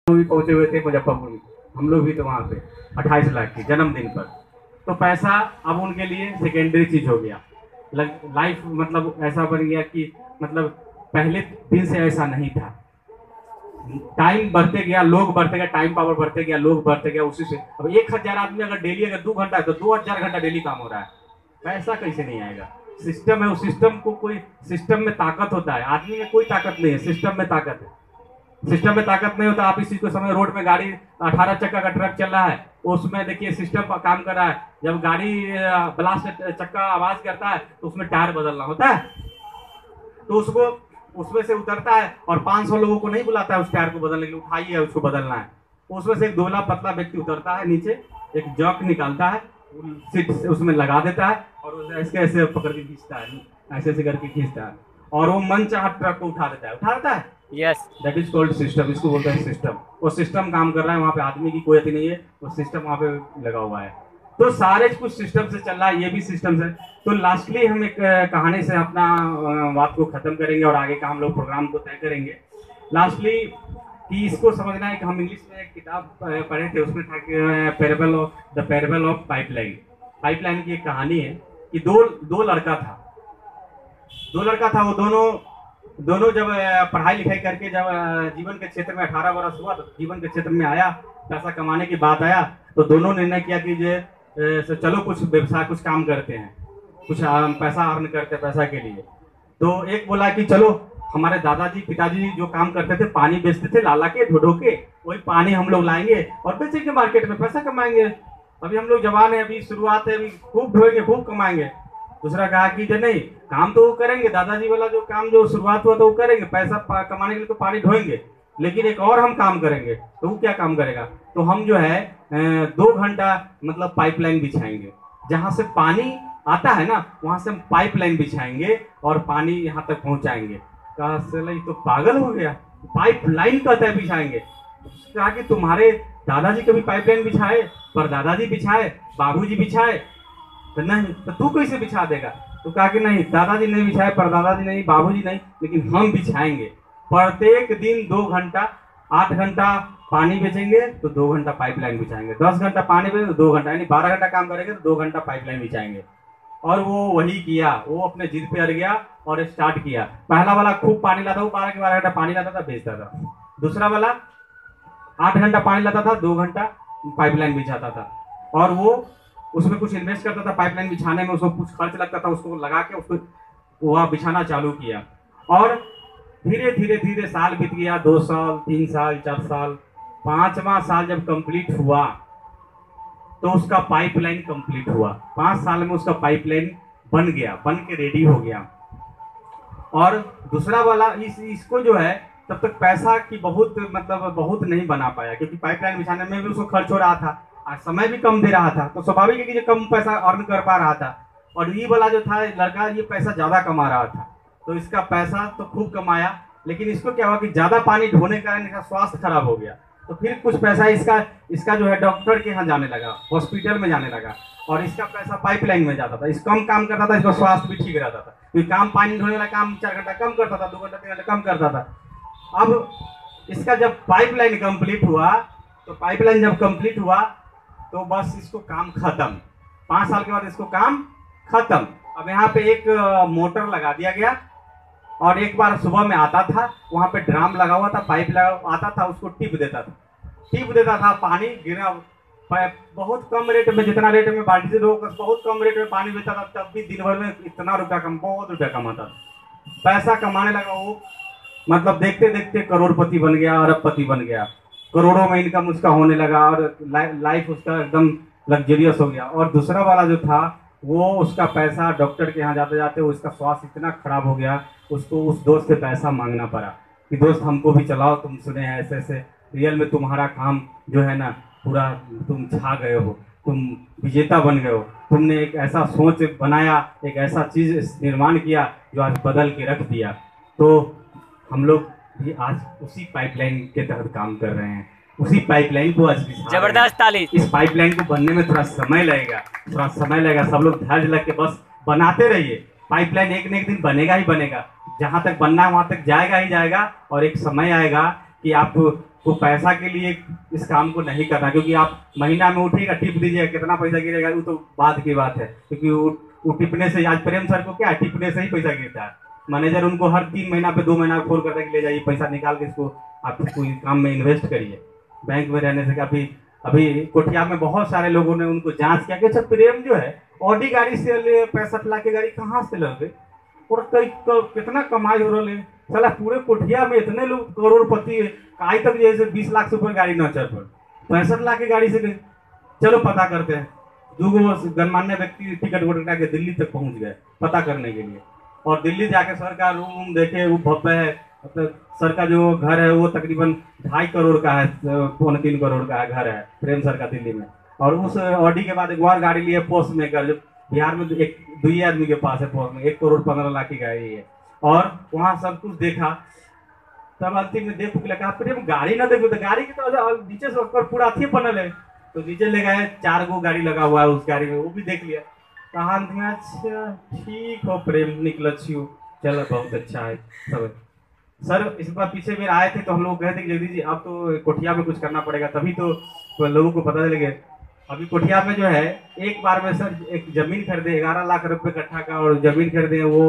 भी पहुंचे हुए थे मुजफ्फरपुर में, हम लोग भी तो वहाँ पे 28 लाख की जन्मदिन पर। तो पैसा अब उनके लिए सेकेंडरी चीज हो गया। लाइफ मतलब ऐसा बन गया कि मतलब पहले दिन से ऐसा नहीं था। टाइम बढ़ते गया, लोग बढ़ते गए, टाइम पावर बढ़ते गया, लोग बढ़ते गया, उसी से अब 1000 आदमी अगर डेली अगर 2 घंटा है तो 2000 घंटा डेली काम हो रहा है। पैसा कैसे नहीं आएगा? सिस्टम है, उस सिस्टम को कोई सिस्टम में ताकत होता है, आदमी में कोई ताकत नहीं है, सिस्टम में ताकत है। सिस्टम में ताकत नहीं होता। आप इसी को समय रोड में गाड़ी 18 चक्का का ट्रक चल रहा है, उसमें देखिए सिस्टम काम कर रहा है। जब गाड़ी ब्लास्ट चक्का आवाज करता है तो उसमें टायर बदलना होता है, तो उसको उसमें से उतरता है और 500 लोगों को नहीं बुलाता है उस टायर को बदलने के लिए, उठाइए उसको बदलना है। उसमें से एक दुबला पतला व्यक्ति उतरता है नीचे, एक जॉक निकालता है, सीट उसमें लगा देता है और ऐसे ऐसे पकड़ के खींचता है, ऐसे ऐसे करके खींचता है और वो मन चाह ट्रक को उठा देता है। Yes, that is called system. इसको बोलते हैं सिस्टम। वो सिस्टम काम कर रहा है, वहाँ पे आदमी की कोई अति नहीं है, वो सिस्टम वहाँ पे लगा हुआ है। तो सारे कुछ सिस्टम से चल रहा है, ये भी सिस्टम से। तो लास्टली हम एक कहानी से अपना बात को खत्म करेंगे और आगे का हम लोग प्रोग्राम को तय करेंगे। लास्टली कि इसको समझना है कि हम इंग्लिश में एक किताब पढ़े थे, उसमें था कि the parable of pipeline. Pipeline की एक कहानी है कि दो लड़का था। वो दोनों जब पढ़ाई लिखाई करके जब जीवन के क्षेत्र में 18 वर्ष हुआ तो जीवन के क्षेत्र में आया, पैसा कमाने की बात आया, तो दोनों निर्णय किया कि चलो कुछ व्यवसाय कुछ काम करते हैं, कुछ पैसा अर्न करते हैं पैसा के लिए। तो एक बोला कि चलो हमारे दादाजी पिताजी जो काम करते थे, पानी बेचते थे लाला के ढो के, वही पानी हम लोग लाएंगे और बेचेंगे मार्केट में, पैसा कमाएंगे। अभी हम लोग जवान है, अभी शुरुआत है, अभी खूब ढोएंगे खूब कमाएंगे। दूसरा कहा कि जो नहीं, काम तो वो करेंगे, दादाजी वाला जो काम जो शुरुआत हुआ तो वो करेंगे, पैसा कमाने के लिए तो पानी ढोएंगे, लेकिन एक और हम काम करेंगे। तो वो क्या काम करेगा? तो हम जो है 2 घंटा मतलब पाइपलाइन बिछाएंगे, जहां से पानी आता है ना वहां से हम पाइपलाइन बिछाएंगे और पानी यहाँ तक पहुंचाएंगे। कहा साला ये तो पागल हो गया, पाइपलाइन कहता है बिछाएंगे। कहा कि तुम्हारे दादाजी कभी पाइपलाइन बिछाए, पर दादाजी बिछाए, बाबूजी बिछाए, तो नहीं, तो तू कैसे बिछा देगा? तो कहा कि नहीं, दादाजी नहीं बिछाए, पर दादाजी नहीं, बाबूजी नहीं, लेकिन हम बिछाएंगे। प्रत्येक दिन 2 घंटा, 8 घंटा पानी बेचेंगे तो 2 घंटा पाइपलाइन बिछाएंगे, 10 घंटा पानी बेचेंगे तो 2 घंटा, यानी 12 घंटा काम करेंगे तो 2 घंटा पाइपलाइन बिछाएंगे। और वो वही किया, वो अपने जिद पे अड़ गया और स्टार्ट किया। पहला वाला खूब पानी लाता, वो 12 के 12 घंटा पानी लाता था, बेचता था। दूसरा वाला 8 घंटा पानी लाता था, 2 घंटा पाइपलाइन बिछाता था, और वो उसमें कुछ इन्वेस्ट करता था पाइपलाइन बिछाने में, उसको कुछ खर्च लगता था, उसको लगा के उसको वह बिछाना चालू किया। और धीरे धीरे धीरे साल बीत गया, 2 साल 3 साल 4 साल, 5वां साल जब कंप्लीट हुआ तो उसका पाइपलाइन कंप्लीट हुआ। 5 साल में उसका पाइपलाइन बन गया, बन के रेडी हो गया। और दूसरा वाला इसको जो है तब तक पैसा की बहुत बहुत नहीं बना पाया, क्योंकि पाइपलाइन बिछाने में भी उसको खर्च हो रहा था और समय भी कम दे रहा था, तो स्वाभाविक है कि जो कम पैसा अर्न कर पा रहा था। और ये वाला जो था लड़का, ये पैसा ज्यादा कमा रहा था, तो इसका पैसा तो खूब कमाया, लेकिन इसको क्या हुआ कि ज्यादा पानी ढोने के कारण इसका स्वास्थ्य खराब हो गया। तो फिर कुछ पैसा इसका जो है डॉक्टर के यहाँ जाने लगा, हॉस्पिटल में जाने लगा, और इसका पैसा पाइपलाइन में जाता था। इस कम काम करता था, इसका स्वास्थ्य भी ठीक रहता था, क्योंकि काम पानी ढोने वाला काम 4 घंटा कम करता था, 2 घंटा 3 घंटा कम करता था। अब इसका जब पाइपलाइन कंप्लीट हुआ, तो पाइपलाइन जब कंप्लीट हुआ तो बस इसको काम खत्म। 5 साल के बाद इसको काम खत्म। अब यहाँ पे एक मोटर लगा दिया गया, और एक बार सुबह में आता था, वहां पे ड्राम लगा हुआ था, पाइप लगा आता था, उसको टिप देता था, पानी गिरा बहुत कम रेट में, जितना रेट में बाल्टी से रोक बहुत कम रेट में पानी देता था, तब भी दिन भर में इतना रुपया बहुत रुपया कमाता था। पैसा कमाने लगा वो, मतलब देखते देखते करोड़पति बन गया, अरबपति बन गया, करोड़ों में इनकम उसका होने लगा, और लाइफ उसका एकदम लग्जरियस हो गया। और दूसरा वाला जो था वो उसका पैसा डॉक्टर के यहाँ जाते जाते उसका स्वास्थ्य इतना खराब हो गया, उसको उस दोस्त से पैसा मांगना पड़ा कि दोस्त हमको भी चलाओ, तुम सुने हैं ऐसे ऐसे, रियल में तुम्हारा काम जो है ना पूरा तुम छा गए हो, तुम विजेता बन गए हो, तुमने एक ऐसा सोच बनाया, एक ऐसा चीज निर्माण किया जो आज बदल के रख दिया। तो हम लोग भी आज उसी पाइपलाइन के तहत काम कर रहे हैं, उसी पाइपलाइन को आज जबरदस्त ताली। इस पाइपलाइन को बनने में थोड़ा समय लगेगा, सब लोग धैर्य लग के बस बनाते रहिए। पाइपलाइन एक न एक दिन बनेगा ही बनेगा, जहां तक बनना है वहां तक जाएगा ही जाएगा, और एक समय आएगा कि आप वो पैसा के लिए इस काम को नहीं करना, क्योंकि आप महीना में उठेगा टिप दीजिएगा, कितना पैसा गिरेगा वो तो बाद की बात है, क्योंकि वो टिपने से, आज प्रेम सर को क्या है, टिपने से ही पैसा गिरता है। मैनेजर उनको हर 3 महीना पे 2 महीना फोन करता है कि ले जाइए पैसा निकाल के इसको आप कोई काम में इन्वेस्ट करिए। बैंक में रहने से अभी अभी कोठिया में बहुत सारे लोगों ने उनको जांच किया कि अच्छा प्रेम जो है ऑडी गाड़ी से 65 लाख की गाड़ी कहाँ से ले गए और कितना कमाई हो रहा है। साला पूरे कोठिया में इतने लोग करोड़पति है, आज तक जैसे 20 लाख से ऊपर गाड़ी न चल पड़े, 65 लाख की गाड़ी से गए। चलो पता करते हैं। दूगो गणमान्य व्यक्ति टिकट वोट के दिल्ली तक पहुंच गए पता करने के लिए, और दिल्ली जाके सर का रूम देखे, वो भव्य है। मतलब सर का जो घर है वो तकरीबन 2.5 करोड़ का है, 3.25 करोड़ का है घर है प्रेम सर का दिल्ली में। और उस ऑडी के बाद एक और गाड़ी लिए पोस्ट मेकर, जो बिहार में एक 2 आदमी के पास है पोस्ट में, 1 करोड़ 15 लाख की गाड़ी है। और वहाँ सब कुछ देखा, तब अंतिम में देख लगा प्रेम गाड़ी ना देखो तो गाड़ी की तो नीचे से ऊपर पूरा अथी बनल है, तो नीचे ले गए 4 गो गाड़ी लगा हुआ है उस गाड़ी में, वो भी देख लिया। कहा अच्छा ठीक हो प्रेम निकल छियो, चलो बहुत अच्छा है सब। सर इस बार पीछे मेरे आए थे तो हम लोग कहे थे कि जगदीश जी आप तो कोठिया में कुछ करना पड़ेगा, तभी तो लोगों को पता चलेगा। अभी कोठिया में जो है एक बार में सर एक जमीन खरीदे 11 लाख रुपए कट्ठा का, और जमीन खरीदे वो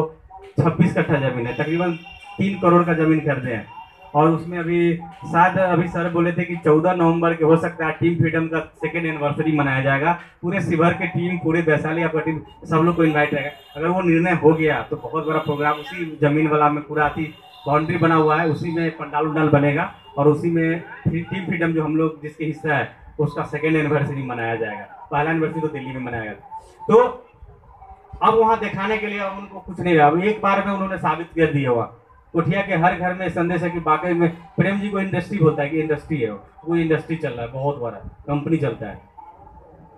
26 कट्ठा जमीन है, तकरीबन 3 करोड़ का जमीन खरीदे हैं। और उसमें अभी शायद अभी सर बोले थे कि 14 नवंबर के हो सकता है टीम फ्रीडम का 2nd एनिवर्सरी मनाया जाएगा। पूरे शिवहर के टीम, पूरे वैशाली आपका टीम, सब लोग को इन्वाइट रहेगा। अगर वो निर्णय हो गया तो बहुत बड़ा प्रोग्राम उसी जमीन वाला में पूरा थी बाउंड्री बना हुआ है, उसी में पंडाल उंडाल बनेगा, और उसी में टीम फ्रीडम जो हम लोग जिसके हिस्सा है उसका 2nd एनिवर्सरी मनाया जाएगा। पहला एनिवर्सरी तो दिल्ली में मनाया गया। तो अब वहाँ दिखाने के लिए अब उनको कुछ नहीं रहा, एक बार में उन्होंने साबित कर दिया हुआ। कोठिया के हर घर में संदेश है कि वाकई में प्रेम जी को इंडस्ट्री होता है कि इंडस्ट्री है, वो इंडस्ट्री चल रहा है, बहुत बड़ा कंपनी चलता है।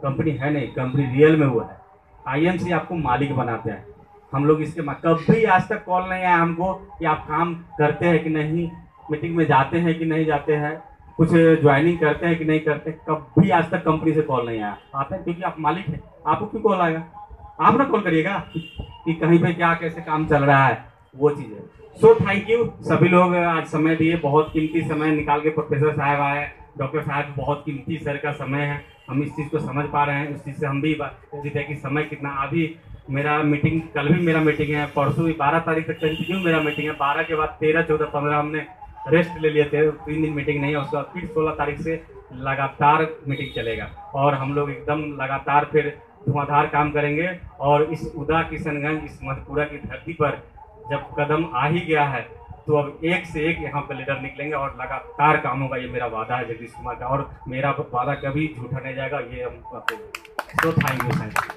कंपनी है नहीं, कंपनी रियल में हुआ है। आईएमसी आपको मालिक बनाते हैं। हम लोग इसके कभी आज तक कॉल नहीं आया हमको कि आप काम करते हैं कि नहीं, मीटिंग में जाते हैं कि नहीं जाते हैं, कुछ ज्वाइनिंग करते हैं कि नहीं करते, कभी आज तक कंपनी से कॉल नहीं आया। आते हैं क्योंकि आप मालिक हैं, आपको क्यों कॉल आएगा, आप ना कॉल करिएगा कि कहीं पे क्या कैसे काम चल रहा है, वो चीज़ है। सो थैंक यू सभी लोग आज समय दिए, बहुत कीमती समय निकाल के प्रोफेसर साहब आए, डॉक्टर साहब, बहुत कीमती सर का समय है, हम इस चीज़ को समझ पा रहे हैं, उस चीज़ से हम भी है कि समय कितना। अभी मेरा मीटिंग, कल भी मेरा मीटिंग है, परसों भी 12 तारीख तक कंटिन्यू मेरा मीटिंग है, 12 के बाद 13, 14, 15 हमने रेस्ट ले लिए थे, 3 दिन मीटिंग नहीं है, उसके बाद फिर 16 तारीख से लगातार मीटिंग चलेगा, और हम लोग एकदम लगातार फिर धुआंधार काम करेंगे। और इस उदा किशनगंज, इस मधेपुरा की धरती पर जब कदम आ ही गया है तो अब एक से एक यहाँ पे लीडर निकलेंगे और लगातार काम होगा, ये मेरा वादा है जगदीश कुमार का, और मेरा वादा कभी झूठा नहीं जाएगा, ये हम। तो थैंक यू।